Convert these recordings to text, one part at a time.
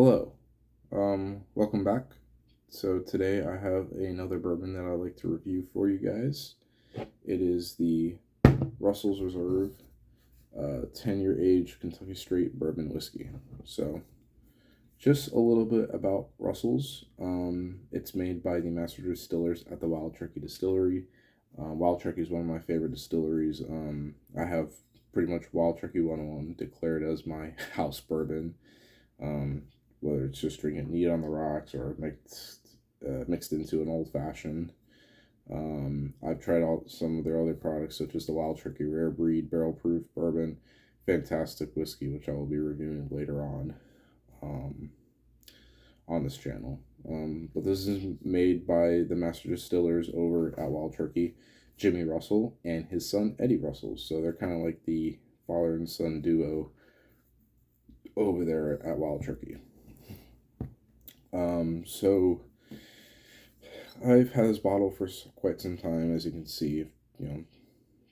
Hello, welcome back. So today I have another bourbon that I'd like to review for you guys. It is the Russell's Reserve 10-year age Kentucky Straight Bourbon Whiskey. So just a little bit about Russell's. It's made by the master distillers at the Wild Turkey Distillery. Wild Turkey is one of my favorite distilleries. I have pretty much Wild Turkey 101 declared as my house bourbon. Um, Whether it's just drinking neat on the rocks or mixed into an old fashioned. I've tried some of their other products, such as the Wild Turkey Rare Breed Barrel Proof Bourbon, fantastic whiskey, which I will be reviewing later um, on this channel. But this is made by the master distillers over at Wild Turkey, Jimmy Russell and his son Eddie Russell. So they're kind of like the father and son duo over there at Wild Turkey. So I've had this bottle for quite some time, as you can see.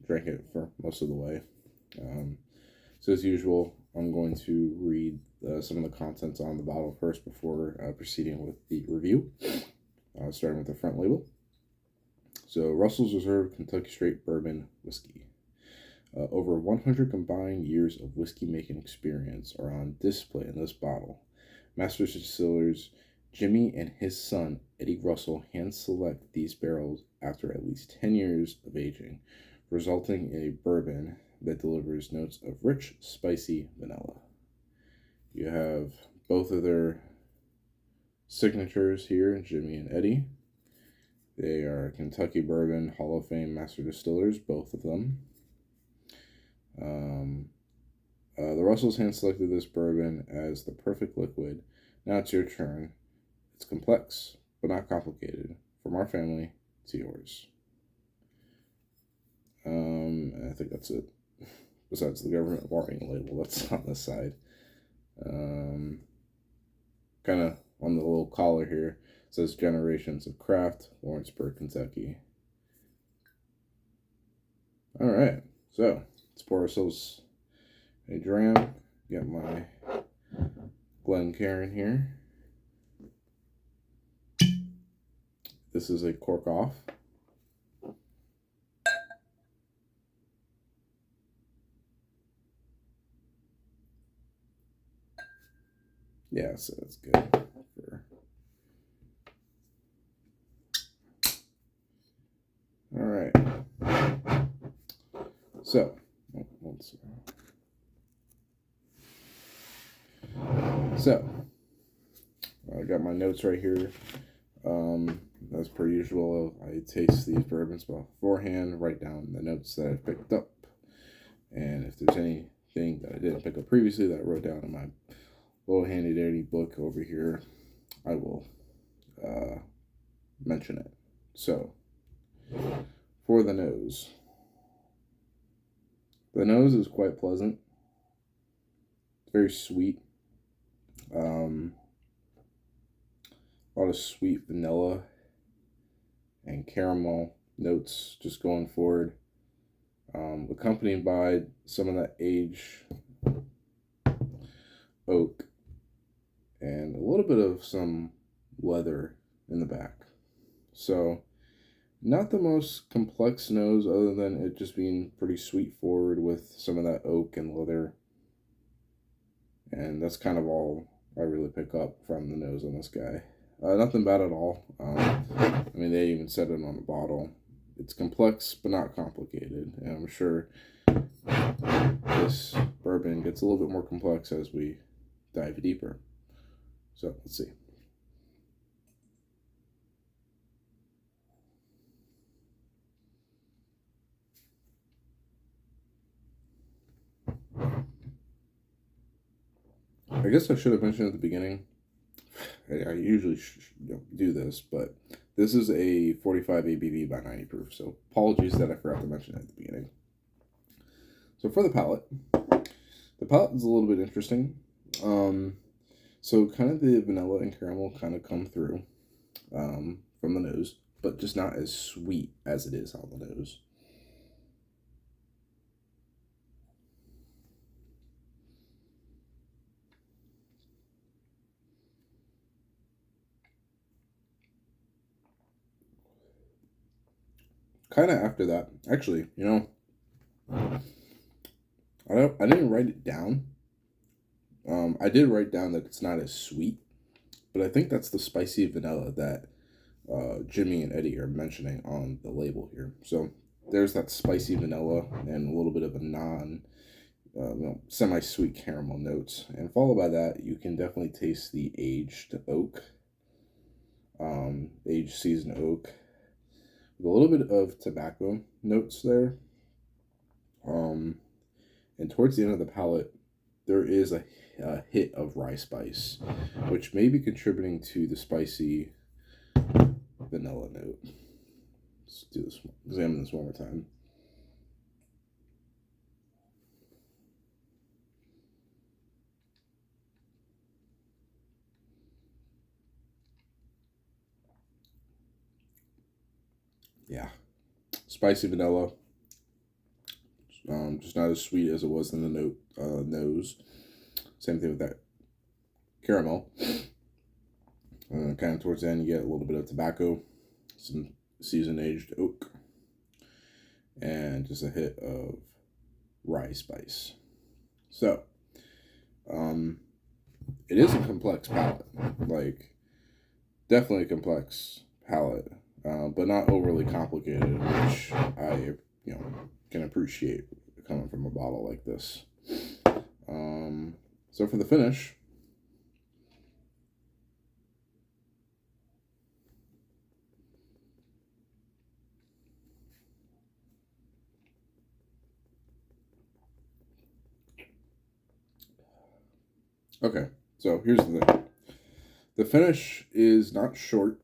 Drank it for most of the way. So as usual, I'm going to read some of the contents on the bottle first before proceeding with the review. Starting with the front label. So Russell's Reserve Kentucky Straight Bourbon Whiskey. Over 100 combined years of whiskey making experience are on display in this bottle. Master distillers Jimmy and his son Eddie Russell hand select these barrels after at least 10 years of aging, resulting in a bourbon that delivers notes of rich, spicy vanilla. You have both of their signatures here, Jimmy and Eddie. They are Kentucky Bourbon Hall of Fame Master Distillers, both of them. The Russells hand selected this bourbon as the perfect liquid. Now it's your turn. It's complex, but not complicated. From our family to yours. I think that's it. Besides the government warning label that's on the side. Kind of on the little collar here, it says Generations of Craft, Lawrenceburg, Kentucky. Alright, so let's pour ourselves a dram. Get my Glencairn here. This is a cork off. Yeah, so that's good. All right. So, I got my notes right here. As per usual, I taste these bourbons beforehand, write down the notes that I picked up, and if there's anything that I didn't pick up previously that I wrote down in my little handy dandy book over here, I will mention it. So, for the nose is quite pleasant. It's very sweet. A lot of sweet vanilla and caramel notes just going forward, accompanied by some of that aged oak and a little bit of some leather in the back. So not the most complex nose, other than it just being pretty sweet forward with some of that oak and leather. And that's kind of all I really pick up from the nose on this guy. Nothing bad at all. I mean, they even said it on the bottle. It's complex, but not complicated. And I'm sure this bourbon gets a little bit more complex as we dive deeper. So, let's see. I guess I should have mentioned at the beginning, I usually do this, but this is a 45 ABV by 90 proof, so apologies that I forgot to mention it at the beginning. So for the palate is a little bit interesting. So kind of the vanilla and caramel kind of come through from the nose, but just not as sweet as it is on the nose. kind of after that, actually, I didn't write it down. I did write down that it's not as sweet, but I think that's the spicy vanilla that Jimmy and Eddie are mentioning on the label here. So there's that spicy vanilla and a little bit of a semi-sweet caramel notes, and followed by that, you can definitely taste the aged oak, aged seasoned oak, with a little bit of tobacco notes there. And towards the end of the palate, there is a hit of rye spice, which may be contributing to the spicy vanilla note. Let's do this. Examine this one more time. Yeah, spicy vanilla. Just not as sweet as it was in the nose. Same thing with that caramel. Kind of towards the end, you get a little bit of tobacco, some seasoned aged oak, and just a hit of rye spice. So, it is a complex palate. Like, definitely a complex palate, but not overly complicated, which I, can appreciate coming from a bottle like this. So for the finish, okay, so here's the thing. The finish is not short,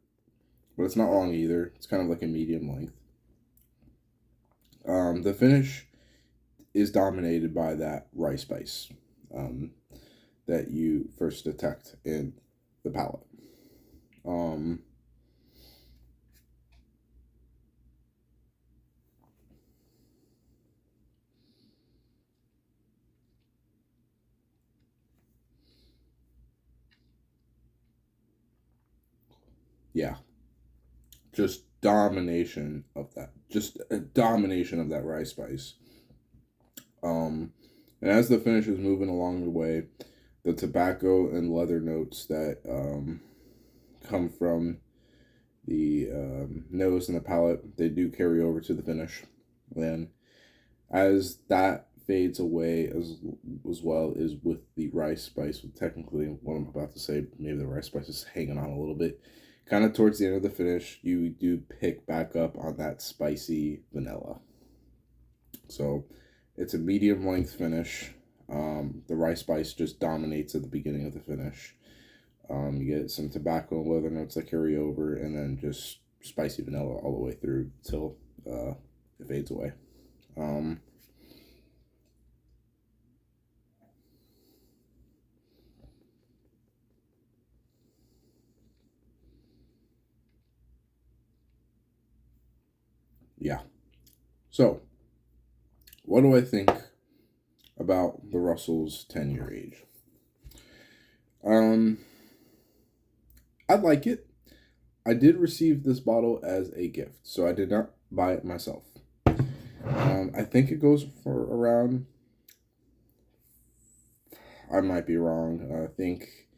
but it's not long either. It's kind of like a medium length. The finish is dominated by that rye spice that you first detect in the palate. Yeah, just domination of that. Just a domination of that rye spice. And as the finish is moving along the way, the tobacco and leather notes that come from the nose and the palate, they do carry over to the finish. And as that fades away, as well as with the rice spice, technically what I'm about to say, maybe the rice spice is hanging on a little bit. Kind of towards the end of the finish, you do pick back up on that spicy vanilla. So it's a medium length finish. The rice spice just dominates at the beginning of the finish. You get some tobacco and leather notes that carry over, and then just spicy vanilla all the way through till it fades away. Yeah. So, what do I think about the Russell's 10-year age? I like it. I did receive this bottle as a gift, so I did not buy it myself. I think it goes for around, I might be wrong, I think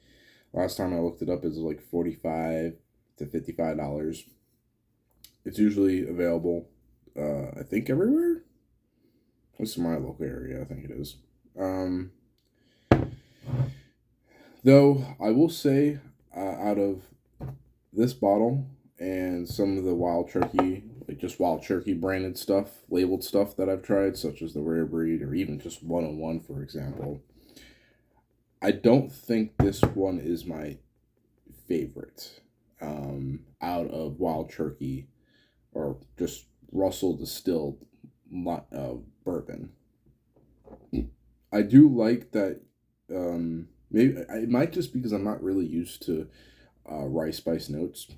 last time I looked it up, it was like $45 to $55. It's usually available, I think, everywhere. This is my local area, I think it is. Though, I will say, out of this bottle and some of the Wild Turkey, like just Wild Turkey branded stuff, labeled stuff that I've tried, such as the Rare Breed or even just 101, for example, I don't think this one is my favorite out of Wild Turkey or just Russell distilled bourbon. I do like that. Maybe it might just because I'm not really used to rice spice notes.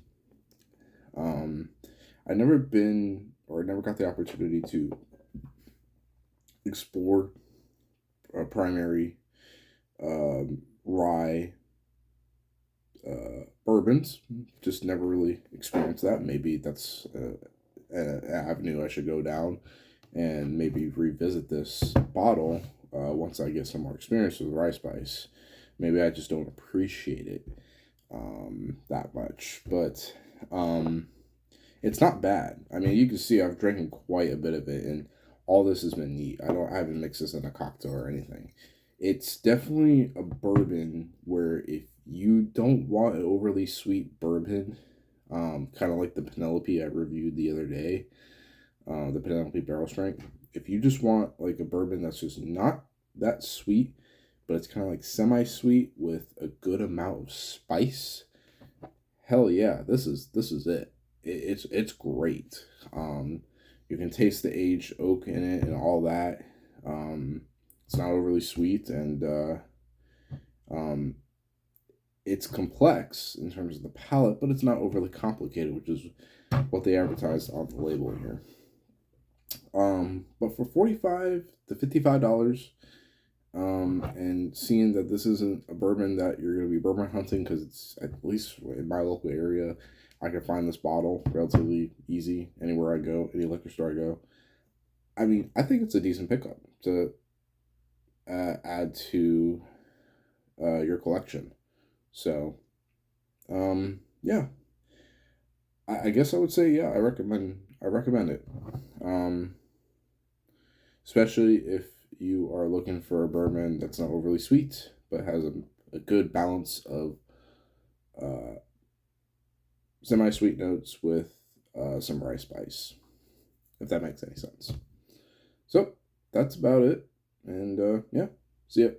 I never been or never got the opportunity to explore primary rye bourbons. Just never really experienced that. Maybe that's an avenue I should go down and maybe revisit this bottle once I get some more experience with rye spice. Maybe I just don't appreciate it that much, but it's not bad. I mean, you can see I've drinking quite a bit of it, and all this has been neat. I haven't mixed this in a cocktail or anything. It's definitely a bourbon where if you don't want an overly sweet bourbon, kind of like the Penelope I reviewed the other day, the Penelope Barrel Strength. If you just want like a bourbon that's just not that sweet, but it's kind of like semi-sweet with a good amount of spice, hell yeah, this is it. It's great. You can taste the aged oak in it and all that. It's not overly sweet, and it's complex in terms of the palate, but it's not overly complicated, which is what they advertised on the label here. But for $45 to $55, and seeing that this isn't a bourbon that you're going to be bourbon hunting, because it's, at least in my local area, I can find this bottle relatively easy anywhere I go, any liquor store I go. I mean, I think it's a decent pickup to add to your collection. So, yeah, I guess I would say, yeah, I recommend it. Especially if you are looking for a bourbon that's not overly sweet, but has a good balance of semi-sweet notes with some rye spice, if that makes any sense. So, that's about it. And, yeah, see ya.